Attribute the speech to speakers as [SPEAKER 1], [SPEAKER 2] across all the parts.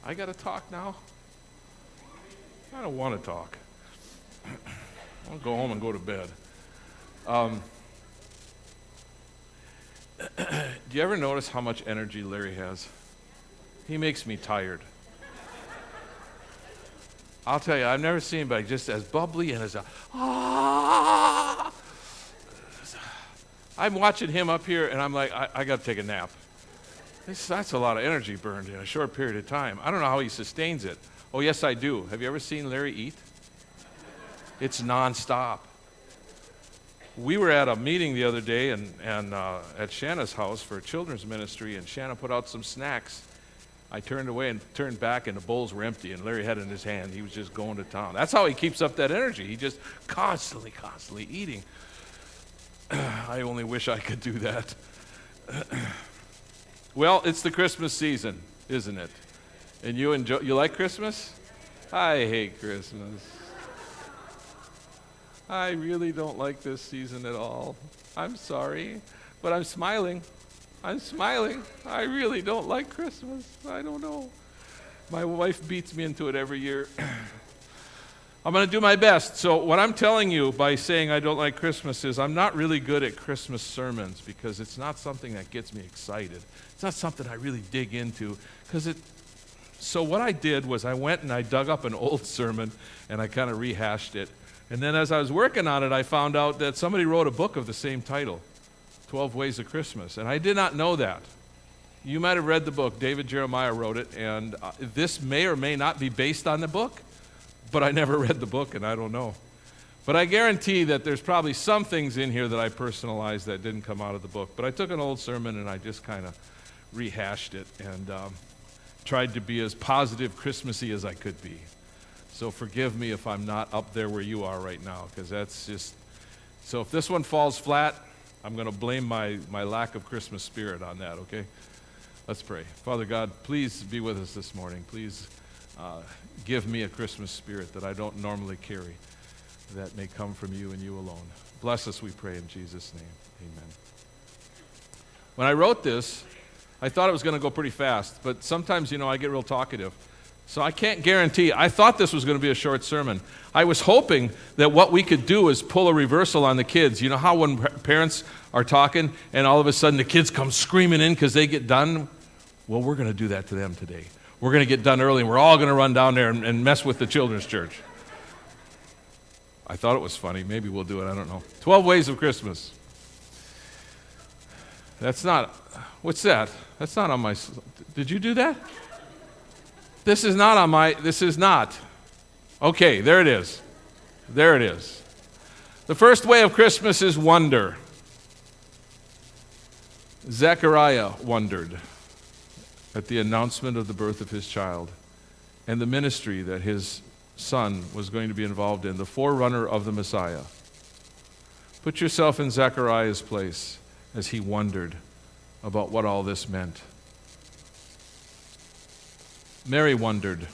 [SPEAKER 1] I got to talk now? I don't want to talk. I'll go home and go to bed. Do you ever notice how much energy Larry has? He makes me tired. I'll tell you, I've never seen anybody just as bubbly and as I'm watching him up here, and I'm like, I got to take a nap. That's a lot of energy burned in a short period of time. I don't know how he sustains it. Oh, yes, I do. Have you ever seen Larry eat? It's nonstop. We were at a meeting the other day and at Shanna's house for a children's ministry, and Shanna put out some snacks. I turned away and turned back, and the bowls were empty, and Larry had it in his hand. He was just going to town. That's how he keeps up that energy. He just constantly eating. I only wish I could do that. Well, it's the Christmas season, isn't it? And you like Christmas? I hate Christmas. I really don't like this season at all. I'm sorry, but I'm smiling. I really don't like Christmas. I don't know. My wife beats me into it every year. I'm going to do my best. So what I'm telling you by saying I don't like Christmas is I'm not really good at Christmas sermons because it's not something that gets me excited. It's not something I really dig into So what I did was I went and I dug up an old sermon and I kind of rehashed it. And then as I was working on it, I found out that somebody wrote a book of the same title, 12 Ways of Christmas. And I did not know that. You might have read the book. David Jeremiah wrote it. And this may or may not be based on the book, but I never read the book and I don't know. But I guarantee that there's probably some things in here that I personalized that didn't come out of the book. But I took an old sermon and I just kind of rehashed it and tried to be as positive Christmassy as I could be. So forgive me if I'm not up there where you are right now, because that's just... So if this one falls flat, I'm going to blame my lack of Christmas spirit on that, okay? Let's pray. Father God, please be with us this morning. Please give me a Christmas spirit that I don't normally carry, that may come from you and you alone. Bless us, we pray, in Jesus' name. Amen. When I wrote this, I thought it was going to go pretty fast, but sometimes, I get real talkative. So I can't guarantee. I thought this was going to be a short sermon. I was hoping that what we could do is pull a reversal on the kids. You know how when parents are talking and all of a sudden the kids come screaming in because they get done? Well, we're going to do that to them today. We're going to get done early and we're all going to run down there and mess with the children's church. I thought it was funny. Maybe we'll do it. I don't know. 12 Ways of Christmas. That's not... What's that? That's not on my... Did you do that? This is not on my... This is not. Okay, there it is. There it is. The first way of Christmas is wonder. Zechariah wondered at the announcement of the birth of his child and the ministry that his son was going to be involved in, the forerunner of the Messiah. Put yourself in Zechariah's place as he wondered about what all this meant. Mary wondered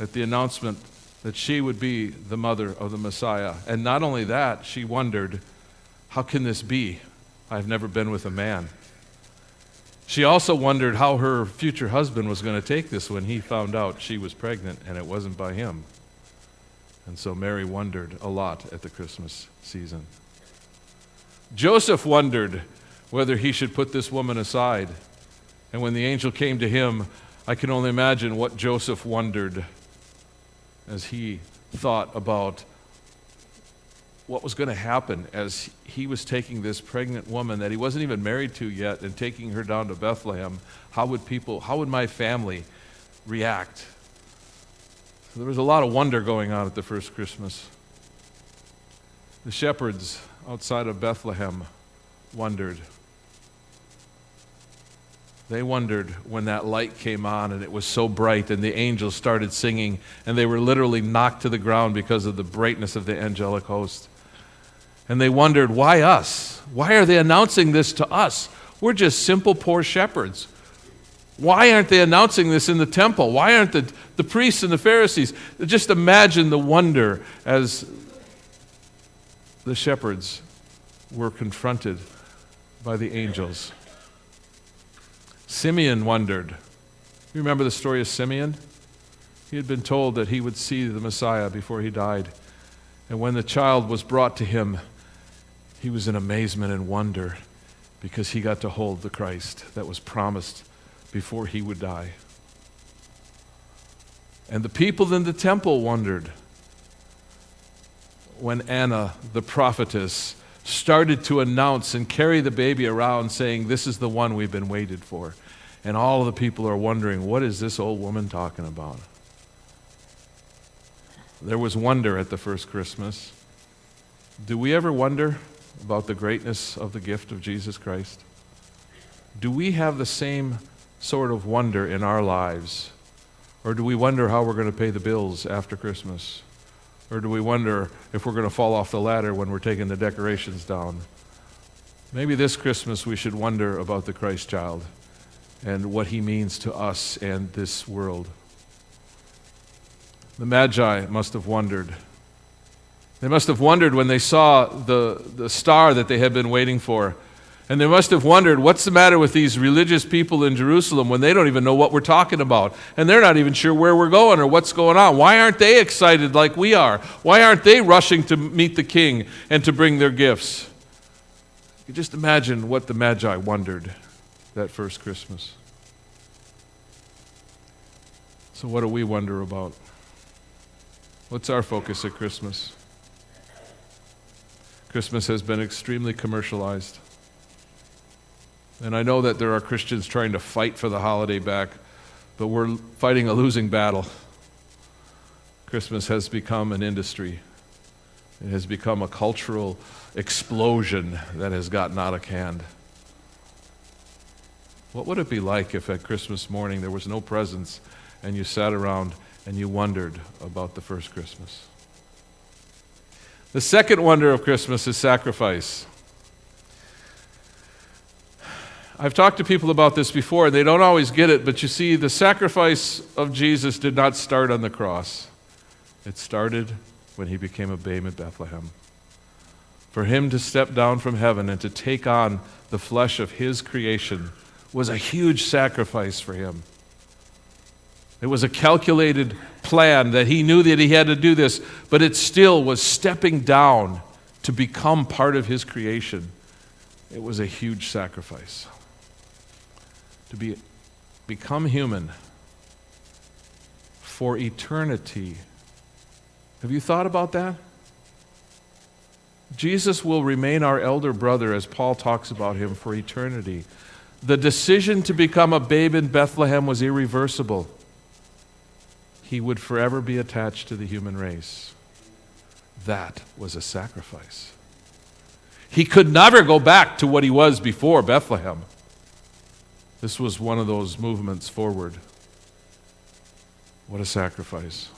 [SPEAKER 1] at the announcement that she would be the mother of the Messiah. And not only that, she wondered, how can this be? I've never been with a man. She also wondered how her future husband was going to take this when he found out she was pregnant and it wasn't by him. And so Mary wondered a lot at the Christmas season. Joseph wondered whether he should put this woman aside. And when the angel came to him, I can only imagine what Joseph wondered as he thought about what was going to happen as he was taking this pregnant woman that he wasn't even married to yet and taking her down to Bethlehem. How would my family react? So there was a lot of wonder going on at the first Christmas. The shepherds outside of Bethlehem wondered. They wondered when that light came on and it was so bright and the angels started singing and they were literally knocked to the ground because of the brightness of the angelic host. And they wondered, why us? Why are they announcing this to us? We're just simple, poor shepherds. Why aren't they announcing this in the temple? Why aren't the priests and the Pharisees? Just imagine the wonder as the shepherds were confronted by the angels. Simeon wondered.
[SPEAKER 2] You remember the story of Simeon? He had been told that he would see the Messiah before he died. And when the child was brought to him, he was in amazement and wonder because he got to hold the Christ that was promised before he would die. And the people in the temple wondered when Anna, the prophetess, started to announce and carry the baby around saying, "This is the one we've been waited for." And all of the people are wondering, what is this old woman talking about? There was wonder at the first Christmas. Do we ever wonder about the greatness of the gift of Jesus Christ? Do we have the same sort of wonder in our lives? Or do we wonder how we're going to pay the bills after Christmas? Or do we wonder if we're going to fall off the ladder when we're taking the decorations down? Maybe this Christmas we should wonder about the Christ child and what he means to us and this world. The Magi must have wondered. They must have wondered when they saw the star that they had been waiting for. And they must have wondered, what's the matter with these religious people in Jerusalem when they don't even know what we're talking about? And they're not even sure where we're going or what's going on. Why aren't they excited like we are? Why aren't they rushing to meet the king and to bring their gifts? You just imagine what the Magi wondered that first Christmas. So what do we wonder about? What's our focus at Christmas? Christmas has been extremely commercialized. And I know that there are Christians trying to fight for the holiday back, but we're fighting a losing battle. Christmas has become an industry. It has become a cultural explosion that has gotten out of hand. What would it be like if at Christmas morning there was no presents and you sat around and you wondered about the first Christmas? The second wonder of Christmas is sacrifice. I've talked to people about this before, and they don't always get it, but you see, the sacrifice of Jesus did not start on the cross. It started when he became a babe in Bethlehem. For him to step down from heaven and to take on the flesh of his creation was a huge sacrifice for him. It was a calculated plan that he knew that he had to do this, but it still was stepping down to become part of his creation. It was a huge sacrifice. To become human for eternity. Have you thought about that? Jesus will remain our elder brother, as Paul talks about him, for eternity. The decision to become a babe in Bethlehem was irreversible. He would forever be attached to the human race. That was a sacrifice. He could never go back to what he was before Bethlehem. This was one of those movements forward. What a sacrifice.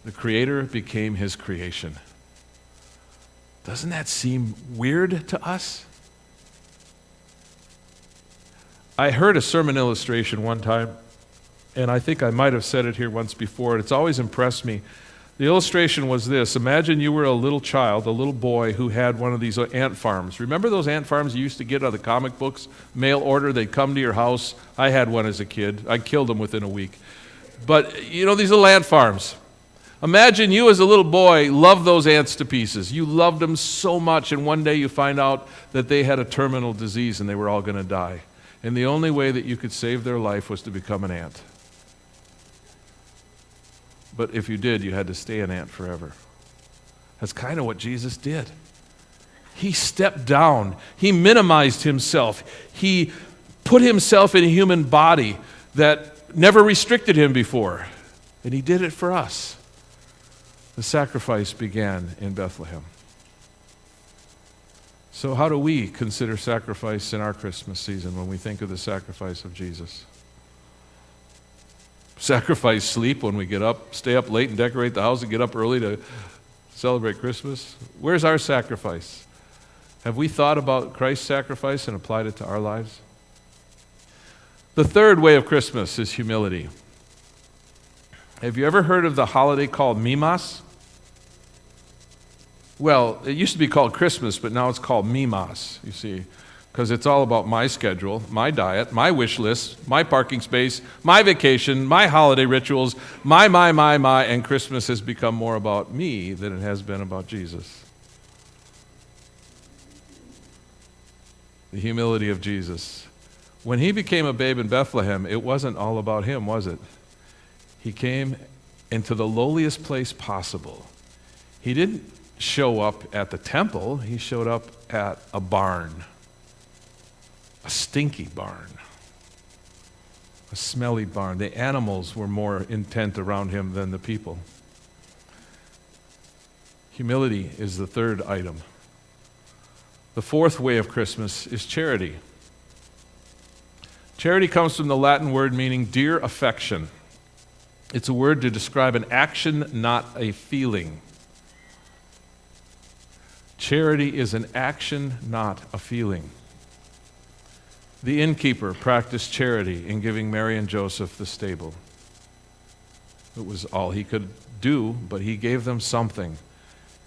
[SPEAKER 2] The Creator became his creation. Doesn't that seem weird to us? I heard a sermon illustration one time, and I think I might have said it here once before, and it's always impressed me. The illustration was this. Imagine you were a little child, a little boy who had one of these ant farms. Remember those ant farms you used to get out of the comic books? Mail order, they'd come to your house. I had one as a kid. I killed them within a week. But, you know, these little ant farms. Imagine you as a little boy loved those ants to pieces. You loved them so much, and one day you find out that they had a terminal disease and they were all going to die. And the only way that you could save their life was to become an ant. But if you did, you had to stay an ant forever. That's kind of what Jesus did. He stepped down. He minimized himself. He put himself in a human body that never restricted him before. And he did it for us. The sacrifice began in Bethlehem. So how do we consider sacrifice in our Christmas season when we think of the sacrifice of Jesus? Sacrifice sleep when we get up, stay up late and decorate the house and get up early to celebrate Christmas? Where's our sacrifice? Have we thought about Christ's sacrifice and applied it to our lives? The third way of Christmas is humility. Have you ever heard of the holiday called Mimas? Well, it used to be called Christmas, but now it's called Mimas, you see. because it's all about my schedule, my diet, my wish list, my parking space, my vacation, my holiday rituals, my, and Christmas has become more about me than it has been about Jesus. The humility of Jesus. When he became a babe in Bethlehem, it wasn't all about him, was it? He came into the lowliest place possible. He didn't show up at the temple, he showed up at a barn. A stinky barn, a smelly barn. The animals were more intent around him than the people. Humility is the third item. The fourth way of Christmas is charity. Charity comes from the Latin word meaning dear affection. It's a word to describe an action, not a feeling. Charity is an action, not a feeling. The innkeeper practiced charity in giving Mary and Joseph the stable. It was all he could do, but he gave them something,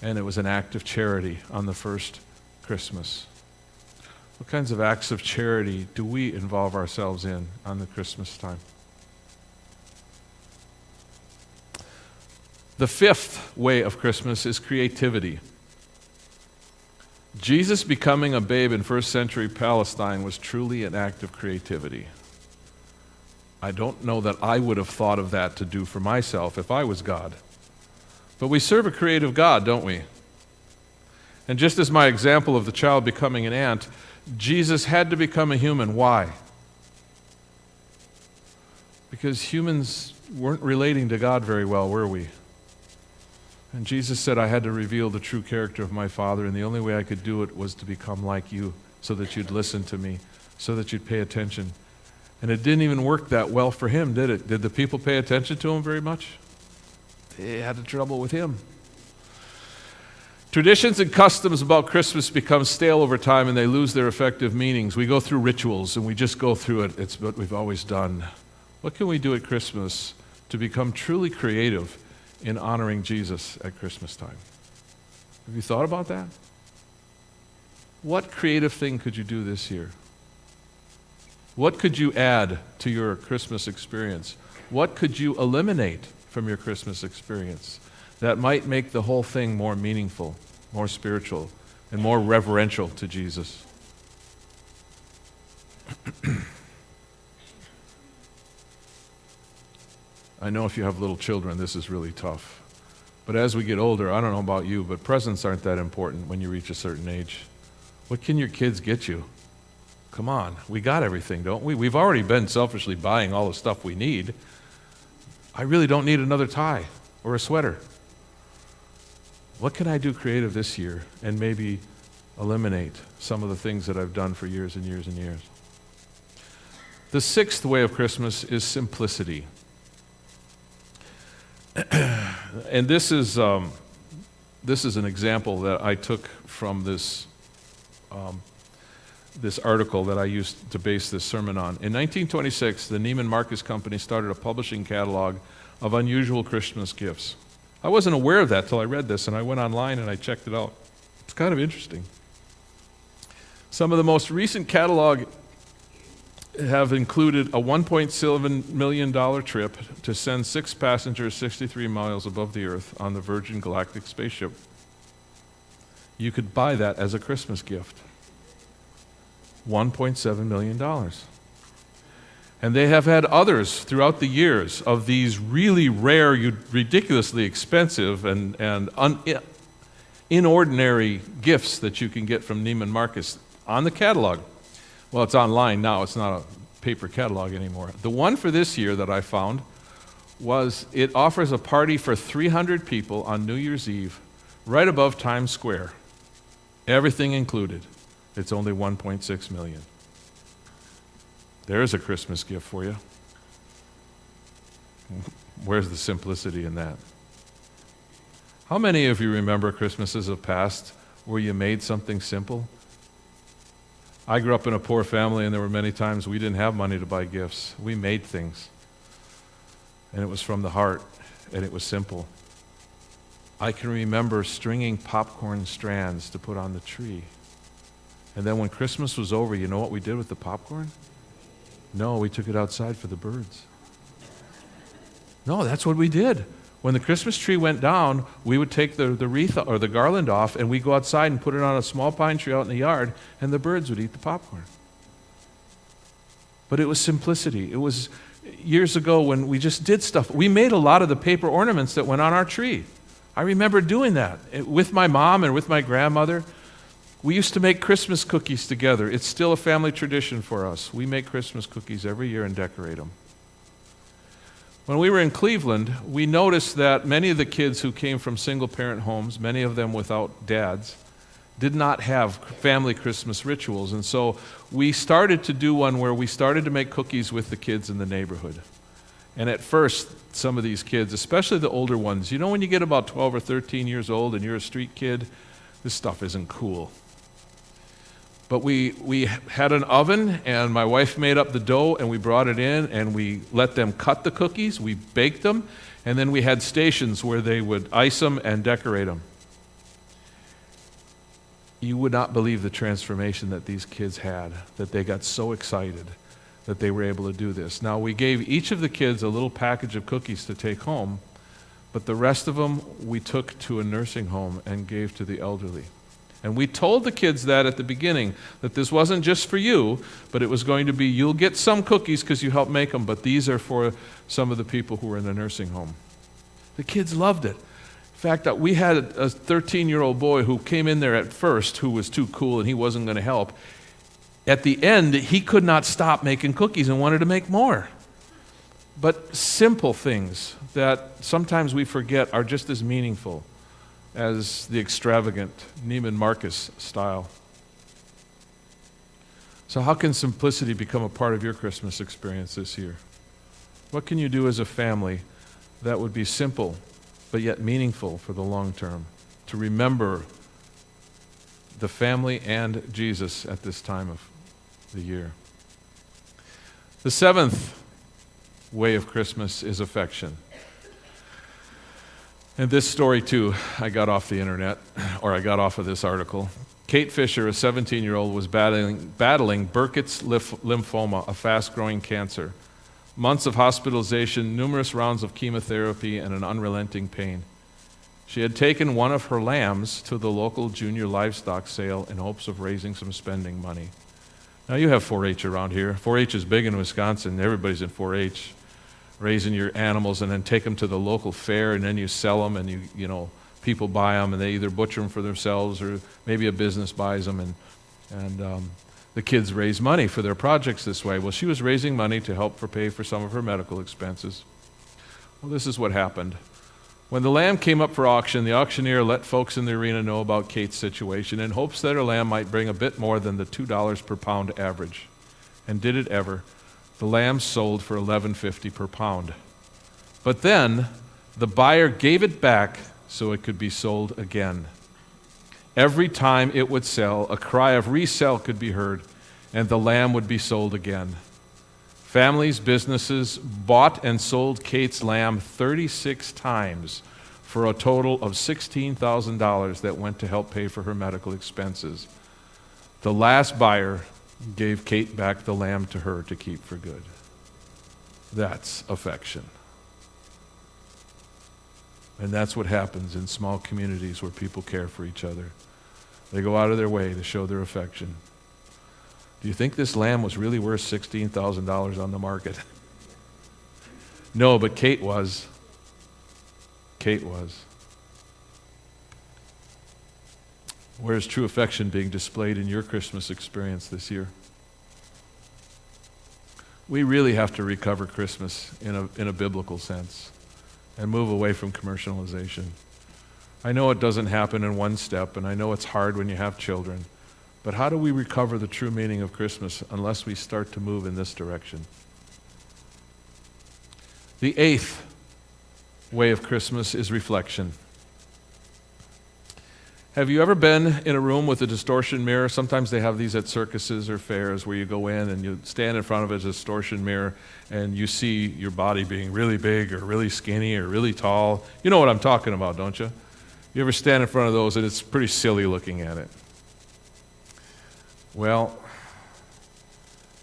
[SPEAKER 2] and it was an act of charity on the first Christmas. What kinds of acts of charity do we involve ourselves in on the Christmas time? The fifth way of Christmas is creativity. Jesus becoming a babe in first century Palestine was truly an act of creativity. I don't know that I would have thought of that to do for myself if I was God. But we serve a creative God, don't we? And just as my example of the child becoming an ant, Jesus had to become a human. Why? Because humans weren't relating to God very well, were we? And Jesus said, I had to reveal the true character of my Father, and the only way I could do it was to become like you, so that you'd listen to me, so that you'd pay attention. And it didn't even work that well for him, did it? Did the people pay attention to him very much? They had trouble with him. Traditions and customs about Christmas become stale over time, and they lose their effective meanings. We go through rituals, and we just go through it. It's what we've always done. What can we do at Christmas to become truly creative in honoring Jesus at Christmas time? Have you thought about that? What creative thing could you do this year? What could you add to your Christmas experience? What could you eliminate from your Christmas experience that might make the whole thing more meaningful, more spiritual, and more reverential to Jesus? I know if you have little children, this is really tough. But as we get older, I don't know about you, but presents aren't that important when you reach a certain age. What can your kids get you? Come on, we got everything, don't we? We've already been selfishly buying all the stuff we need. I really don't need another tie or a sweater. What can I do creative this year and maybe eliminate some of the things that I've done for years and years and years? The sixth way of Christmas is simplicity. And this is an example that I took from this article that I used to base this sermon on. In 1926, the Neiman Marcus Company started a publishing catalog of unusual Christmas gifts. I wasn't aware of that till I read this, and I went online and I checked it out. It's kind of interesting. Some of the most recent catalog have included a $1.7 million trip to send 6 passengers 63 miles above the Earth on the Virgin Galactic spaceship. You could buy that as a Christmas gift. $1.7 million. And they have had others throughout the years of these really rare, ridiculously expensive, and inordinary gifts that you can get from Neiman Marcus on the catalog. Well, it's online now. It's not a paper catalog anymore. The one for this year that I found was it offers a party for 300 people on New Year's Eve right above Times Square. Everything included. It's only $1.6 million. There's a Christmas gift for you. Where's the simplicity in that? How many of you remember Christmases of past where you made something simple? I grew up in a poor family, and there were many times we didn't have money to buy gifts. We made things. And it was from the heart, and it was simple. I can remember stringing popcorn strands to put on the tree. And then when Christmas was over, you know what we did with the popcorn? No, we took it outside for the birds. No, that's what we did. When the Christmas tree went down, we would take the wreath or the garland off, and we'd go outside and put it on a small pine tree out in the yard, and the birds would eat the popcorn. But it was simplicity. It was years ago when we just did stuff. We made a lot of the paper ornaments that went on our tree. I remember doing that with my mom and with my grandmother. We used to make Christmas cookies together. It's still a family tradition for us. We make Christmas cookies every year and decorate them. When we were in Cleveland, we noticed that many of the kids who came from single-parent homes, many of them without dads, did not have family Christmas rituals. And so we started to do one where we started to make cookies with the kids in the neighborhood. And at first, some of these kids, especially the older ones, you know when you get about 12 or 13 years old and you're a street kid, this stuff isn't cool. But we had an oven, and my wife made up the dough, and we brought it in, and we let them cut the cookies, we baked them, and then we had stations where they would ice them and decorate them. You would not believe the transformation that these kids had, that they got so excited that they were able to do this. Now, we gave each of the kids a little package of cookies to take home, but the rest of them we took to a nursing home and gave to the elderly. And we told the kids that at the beginning, that this wasn't just for you, but it was going to be, you'll get some cookies because you helped make them, but these are for some of the people who were in the nursing home. The kids loved it. In fact, we had a 13-year-old boy who came in there at first who was too cool and he wasn't going to help. At the end, he could not stop making cookies and wanted to make more. But simple things that sometimes we forget are just as meaningful as the extravagant Neiman Marcus style. So how can simplicity become a part of your Christmas experience this year? What can you do as a family that would be simple but yet meaningful for the long term, to remember the family and Jesus at this time of the year? The seventh way of Christmas is affection. And this story, too, I got off the internet, or I got off of this article. Kate Fisher, a 17-year-old, was battling Burkitt's lymphoma, a fast-growing cancer. Months of hospitalization, numerous rounds of chemotherapy, and an unrelenting pain. She had taken one of her lambs to the local junior livestock sale in hopes of raising some spending money. Now, you have 4-H around here. 4-H is big in Wisconsin. Everybody's in 4-H. Raising your animals and then take them to the local fair, and then you sell them, and you know people buy them, and they either butcher them for themselves or maybe a business buys them, and the kids raise money for their projects this way. Well, she was raising money to help pay for some of her medical expenses. Well, this is what happened. When the lamb came up for auction, the auctioneer let folks in the arena know about Kate's situation in hopes that her lamb might bring a bit more than the $2 per pound average. And did it ever? The lamb sold for $11.50 per pound. But then the buyer gave it back so it could be sold again. Every time it would sell, a cry of resell could be heard, and the lamb would be sold again. Families, businesses bought and sold Kate's lamb 36 times for a total of $16,000 that went to help pay for her medical expenses. The last buyer gave Kate back the lamb to her to keep for good. That's affection. And that's what happens in small communities where people care for each other. They go out of their way to show their affection. Do you think this lamb was really worth $16,000 on the market? No, but Kate was. Kate was. Where's true affection being displayed in your Christmas experience this year? We really have to recover Christmas in a biblical sense and move away from commercialization. I know it doesn't happen in one step, and I know it's hard when you have children, but how do we recover the true meaning of Christmas unless we start to move in this direction? The eighth way of Christmas is reflection. Have you ever been in a room with a distortion mirror? Sometimes they have these at circuses or fairs where you go in and you stand in front of a distortion mirror and you see your body being really big or really skinny or really tall. You know what I'm talking about, don't you? You ever stand in front of those and it's pretty silly looking at it? Well,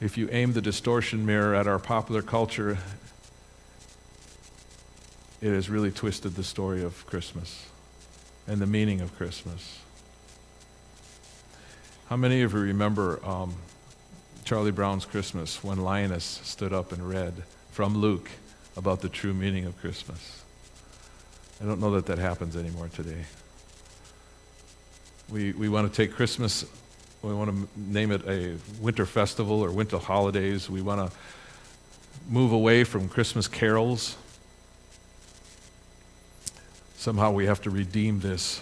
[SPEAKER 2] if you aim the distortion mirror at our popular culture, it has really twisted the story of Christmas and the meaning of Christmas. How many of you remember Charlie Brown's Christmas, when Linus stood up and read from Luke about the true meaning of Christmas? I don't know that happens anymore today. We want to take Christmas, we want to name it a winter festival or winter holidays. We want to move away from Christmas carols. Somehow we have to redeem this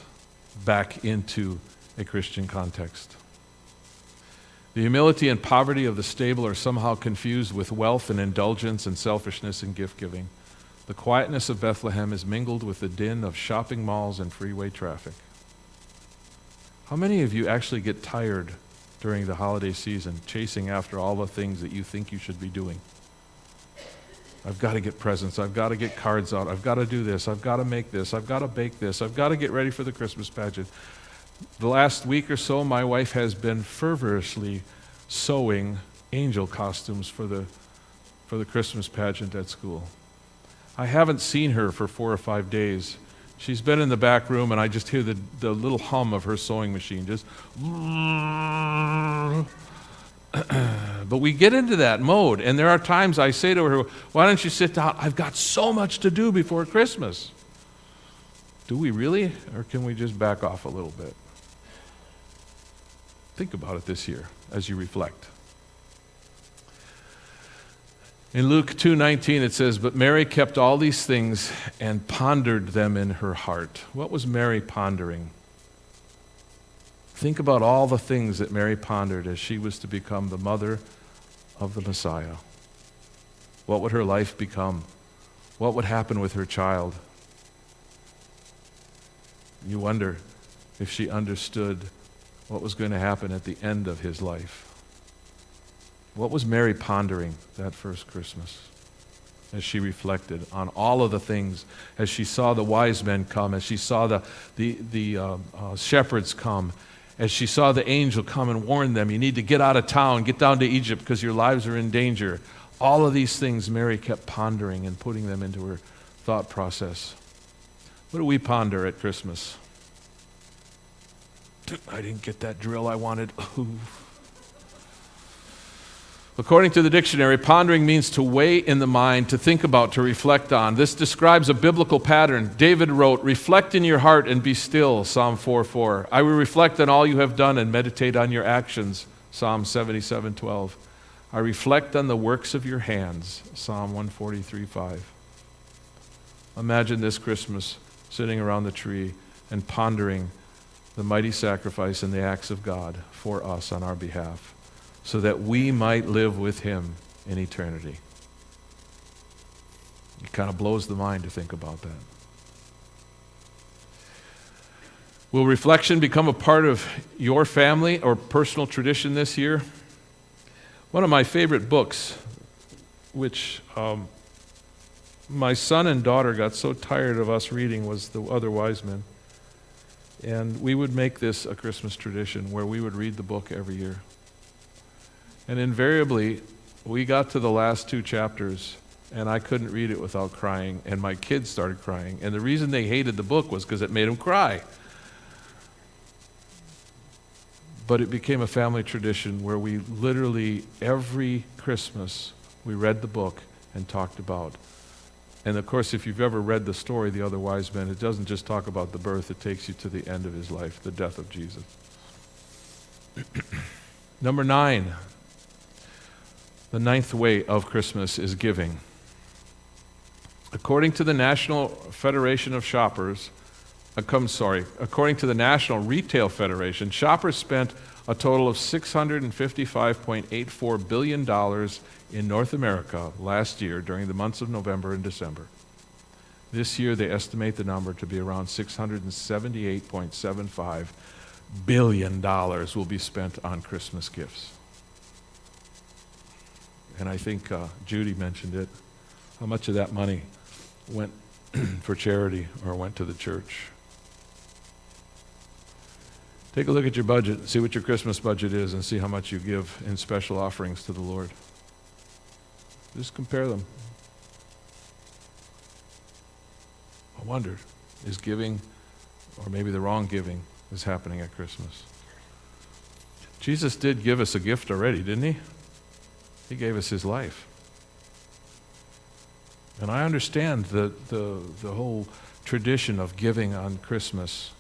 [SPEAKER 2] back into a Christian context. The humility and poverty of the stable are somehow confused with wealth and indulgence and selfishness and gift-giving. The quietness of Bethlehem is mingled with the din of shopping malls and freeway traffic. How many of you actually get tired during the holiday season, chasing after all the things that you think you should be doing? I've got to get presents, I've got to get cards out, I've got to do this, I've got to make this, I've got to bake this, I've got to get ready for the Christmas pageant. The last week or so, my wife has been fervorously sewing angel costumes for the Christmas pageant at school. I haven't seen her for 4 or 5 days. She's been in the back room, and I just hear the little hum of her sewing machine, just. But we get into that mode, and there are times I say to her, why don't you sit down? I've got so much to do before Christmas. Do we really, or can we just back off a little bit? Think about it this year as you reflect. In Luke 2:19 it says, but Mary kept all these things and pondered them in her heart. What was Mary pondering? Think about all the things that Mary pondered as she was to become the mother of the Messiah. What would her life become? What would happen with her child? You wonder if she understood what was going to happen at the end of his life. What was Mary pondering that first Christmas as she reflected on all of the things, as she saw the wise men come, as she saw the shepherds come, as she saw the angel come and warn them, you need to get out of town, get down to Egypt because your lives are in danger. All of these things Mary kept pondering and putting them into her thought process. What do we ponder at Christmas? I didn't get that drill I wanted. According to the dictionary, pondering means to weigh in the mind, to think about, to reflect on. This describes a biblical pattern. David wrote, reflect in your heart and be still, Psalm 4:4. I will reflect on all you have done and meditate on your actions, Psalm 77:12. I reflect on the works of your hands, Psalm 143:5. Imagine this Christmas sitting around the tree and pondering the mighty sacrifice and the acts of God for us on our behalf, so that we might live with him in eternity. It kind of blows the mind to think about that. Will reflection become a part of your family or personal tradition this year? One of my favorite books, which my son and daughter got so tired of us reading, was The Other Wise Men. And we would make this a Christmas tradition where we would read the book every year. And invariably, we got to the last 2 chapters, and I couldn't read it without crying, and my kids started crying. And the reason they hated the book was because it made them cry. But it became a family tradition where we literally, every Christmas, we read the book and talked about. And of course, if you've ever read the story, The Other Wise Men, it doesn't just talk about the birth, it takes you to the end of his life, the death of Jesus. Number 9, the 9th way of Christmas is giving. According to the National Federation of Shoppers, according to the National Retail Federation, shoppers spent a total of $655.84 billion in North America last year during the months of November and December. This year, they estimate the number to be around $678.75 billion will be spent on Christmas gifts. And I think Judy mentioned it. How much of that money went for charity or went to the church? Take a look at your budget, see what your Christmas budget is, and see how much you give in special offerings to the Lord. Just compare them. I wonder, is giving, or maybe the wrong giving, is happening at Christmas? Jesus did give us a gift already, didn't he? He gave us his life. And I understand the whole tradition of giving on Christmas.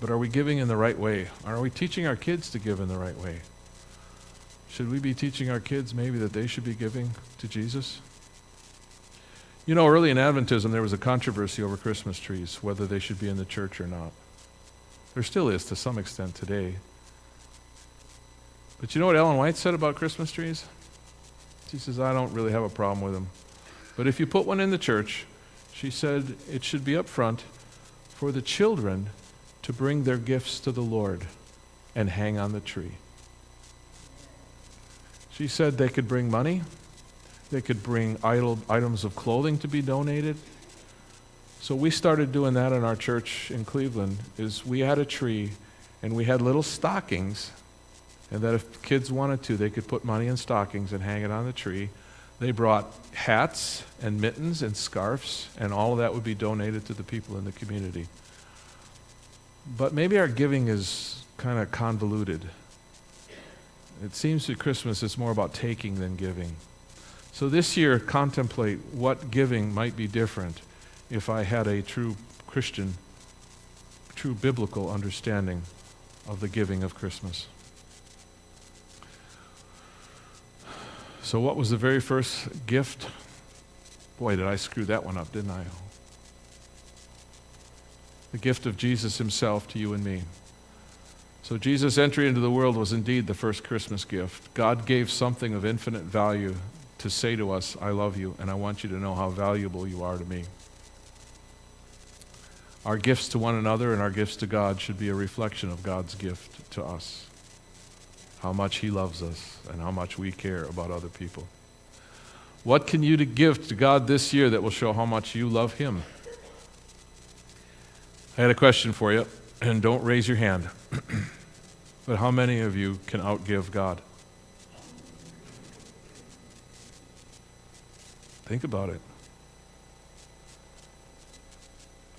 [SPEAKER 2] But are we giving in the right way? Are we teaching our kids to give in the right way? Should we be teaching our kids maybe that they should be giving to Jesus? You know, early in Adventism, there was a controversy over Christmas trees, whether they should be in the church or not. There still is to some extent today. But you know what Ellen White said about Christmas trees? She says, I don't really have a problem with them. But if you put one in the church, she said it should be up front for the children to bring their gifts to the Lord and hang on the tree. She said they could bring money, they could bring items of clothing to be donated. So we started doing that in our church in Cleveland, is we had a tree and we had little stockings, and that if kids wanted to, they could put money in stockings and hang it on the tree. They brought hats and mittens and scarves, and all of that would be donated to the people in the community. But maybe our giving is kind of convoluted. It seems that Christmas is more about taking than giving. So this year, contemplate what giving might be different if I had a true Christian, true biblical understanding of the giving of Christmas. So what was the very first gift? Boy, did I screw that one up, didn't I? The gift of Jesus himself to you and me. So Jesus' entry into the world was indeed the first Christmas gift. God gave something of infinite value to say to us, I love you, and I want you to know how valuable you are to me. Our gifts to one another and our gifts to God should be a reflection of God's gift to us. How much he loves us and how much we care about other people. What can you give to God this year that will show how much you love him? I had a question for you, and don't raise your hand. But how many of you can outgive God? Think about it.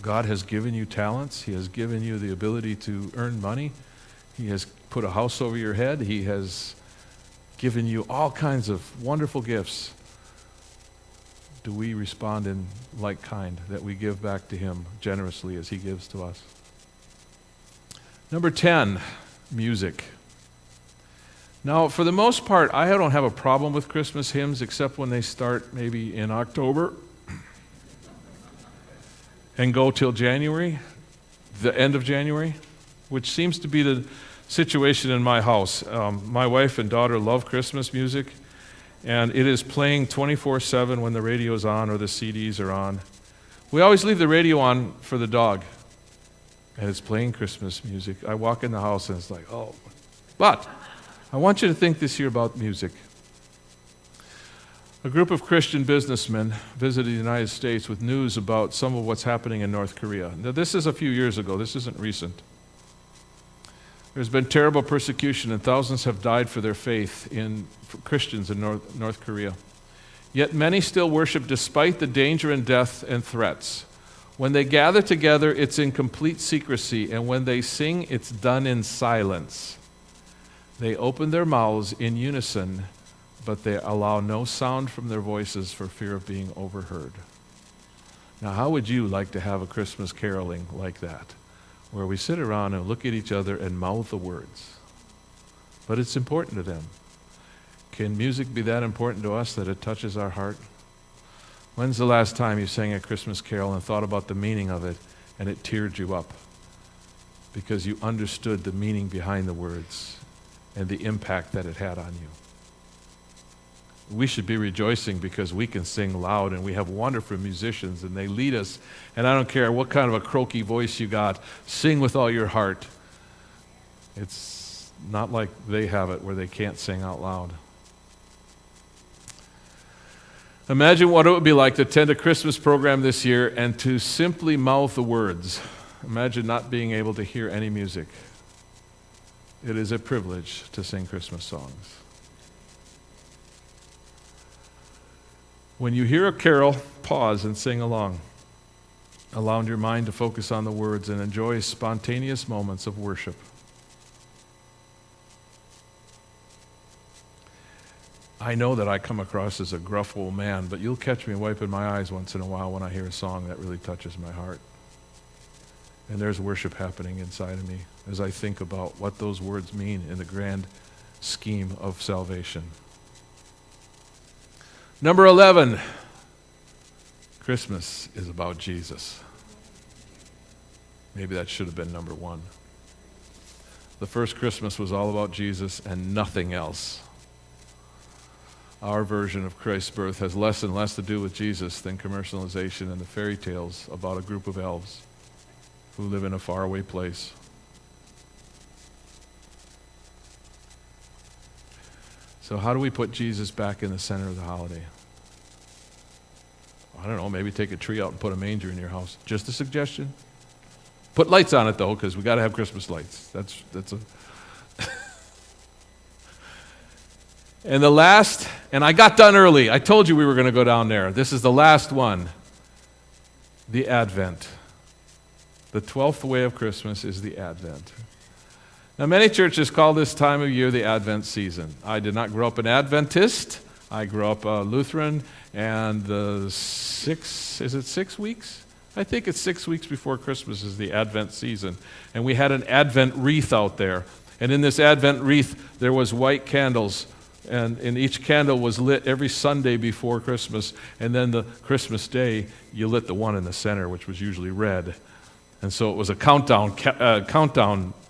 [SPEAKER 2] God has given you talents. He has given you the ability to earn money. He has put a house over your head. He has given you all kinds of wonderful gifts. Do we respond in like kind, that we give back to him generously as he gives to us? Number 10, music. Now, for the most part, I don't have a problem with Christmas hymns except when they start maybe in October and go till January, the end of January, which seems to be the situation in my house. My wife and daughter love Christmas music, and it is playing 24/7 when the radio is on or the CDs are on. We always leave the radio on for the dog, and it's playing Christmas music. I walk in the house and it's like, oh. But I want you to think this year about music. A group of Christian businessmen visited the United States with news about some of what's happening in North Korea. Now, this is a few years ago. This isn't recent. There's been terrible persecution, and thousands have died for their faith for Christians in North Korea. Yet many still worship despite the danger and death and threats. When they gather together, it's in complete secrecy, and when they sing, it's done in silence. They open their mouths in unison, but they allow no sound from their voices for fear of being overheard. Now, how would you like to have a Christmas caroling like that, where we sit around and look at each other and mouth the words? But it's important to them. Can music be that important to us that it touches our heart? When's the last time you sang a Christmas carol and thought about the meaning of it and it teared you up because you understood the meaning behind the words and the impact that it had on you? We should be rejoicing because we can sing loud and we have wonderful musicians and they lead us. And I don't care what kind of a croaky voice you got, sing with all your heart. It's not like they have it where they can't sing out loud. Imagine what it would be like to attend a Christmas program this year and to simply mouth the words. Imagine not being able to hear any music. it is a privilege to sing Christmas songs. When you hear a carol, pause and sing along, allowing your mind to focus on the words and enjoy spontaneous moments of worship. I know that I come across as a gruff old man, but you'll catch me wiping my eyes once in a while when I hear a song that really touches my heart. And there's worship happening inside of me as I think about what those words mean in the grand scheme of salvation. Number 11, Christmas is about Jesus. Maybe that should have been number 1. The first Christmas was all about Jesus and nothing else. Our version of Christ's birth has less and less to do with Jesus than commercialization and the fairy tales about a group of elves who live in a faraway place. So how do we put Jesus back in the center of the holiday? I don't know, maybe take a tree out and put a manger in your house. Just a suggestion. Put lights on it, though, because we got to have Christmas lights. That's a... And the last, and I got done early. I told you we were going to go down there. This is the last one, the Advent. The 12th way of Christmas is the Advent. Now, many churches call this time of year the Advent season. I did not grow up an Adventist. I grew up Lutheran, and the 6 weeks? I think it's 6 weeks before Christmas is the Advent season. And we had an Advent wreath out there. And in this Advent wreath, there was white candles. And in each candle was lit every Sunday before Christmas. And then the Christmas day, you lit the one in the center, which was usually red. And so it was a countdown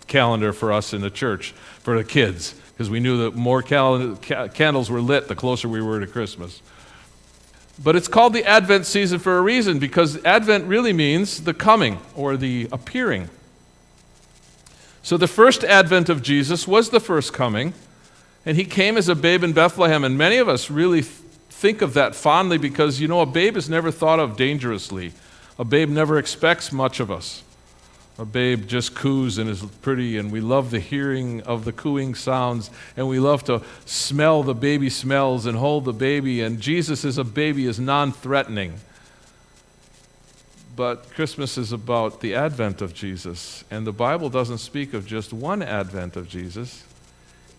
[SPEAKER 2] calendar for us in the church, for the kids, because we knew that more candles were lit the closer we were to Christmas. But it's called the Advent season for a reason, because Advent really means the coming or the appearing. So the first Advent of Jesus was the first coming, and he came as a babe in Bethlehem, and many of us really think of that fondly because, you know, a babe is never thought of dangerously. A babe never expects much of us. A babe just coos and is pretty, and we love the hearing of the cooing sounds, and we love to smell the baby smells and hold the baby, and Jesus as a baby is non-threatening. But Christmas is about the advent of Jesus, and the Bible doesn't speak of just one advent of Jesus.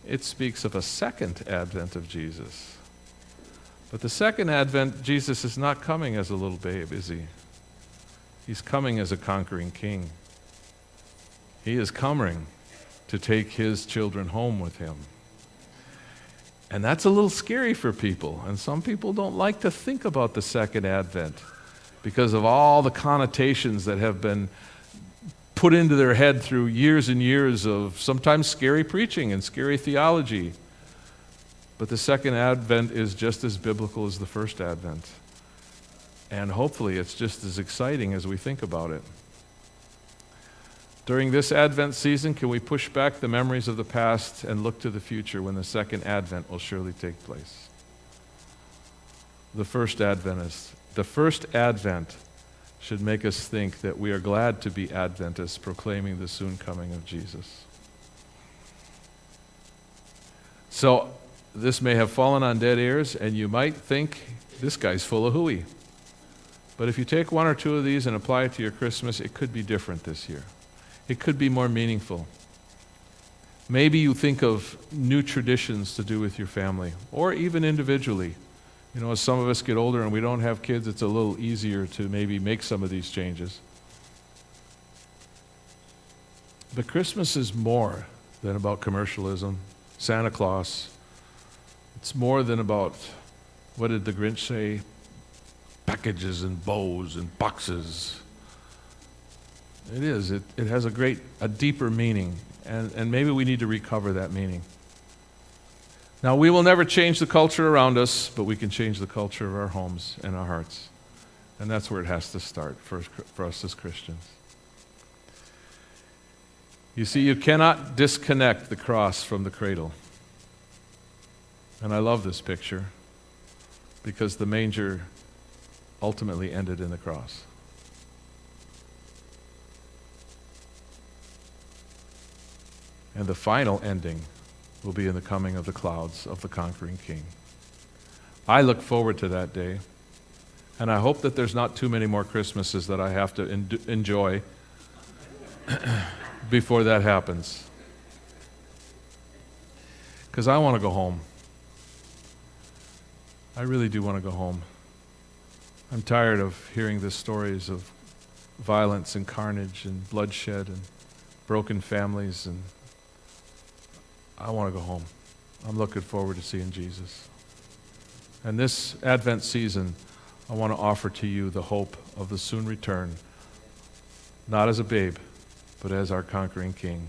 [SPEAKER 2] It speaks of a second advent of Jesus. But the second advent, Jesus is not coming as a little babe, is he? He's coming as a conquering king. He is coming to take his children home with him. And that's a little scary for people. And some people don't like to think about the second advent because of all the connotations that have been put into their head through years and years of sometimes scary preaching and scary theology. But the second advent is just as biblical as the first advent. And hopefully it's just as exciting as we think about it. During this Advent season, can we push back the memories of the past and look to the future when the second Advent will surely take place? The first Advent should make us think that we are glad to be Adventists proclaiming the soon coming of Jesus. So this may have fallen on dead ears, and you might think, this guy's full of hooey. But if you take one or two of these and apply it to your Christmas, it could be different this year. It could be more meaningful. Maybe you think of new traditions to do with your family, or even individually. You know, as some of us get older and we don't have kids, it's a little easier to maybe make some of these changes. But Christmas is more than about commercialism, Santa Claus. It's more than about, what did the Grinch say? Packages and bows and boxes. It is. It has a deeper meaning, and maybe we need to recover that meaning. Now, we will never change the culture around us, but we can change the culture of our homes and our hearts. And that's where it has to start for us as Christians. You see, you cannot disconnect the cross from the cradle. And I love this picture because the manger ultimately ended in the cross. And the final ending will be in the coming of the clouds of the conquering King. I look forward to that day, and I hope that there's not too many more Christmases that I have to enjoy before that happens. Because I want to go home. I really do want to go home. I'm tired of hearing the stories of violence and carnage and bloodshed and broken families, and I want to go home. I'm looking forward to seeing Jesus. And this Advent season, I want to offer to you the hope of the soon return, not as a babe, but as our conquering King.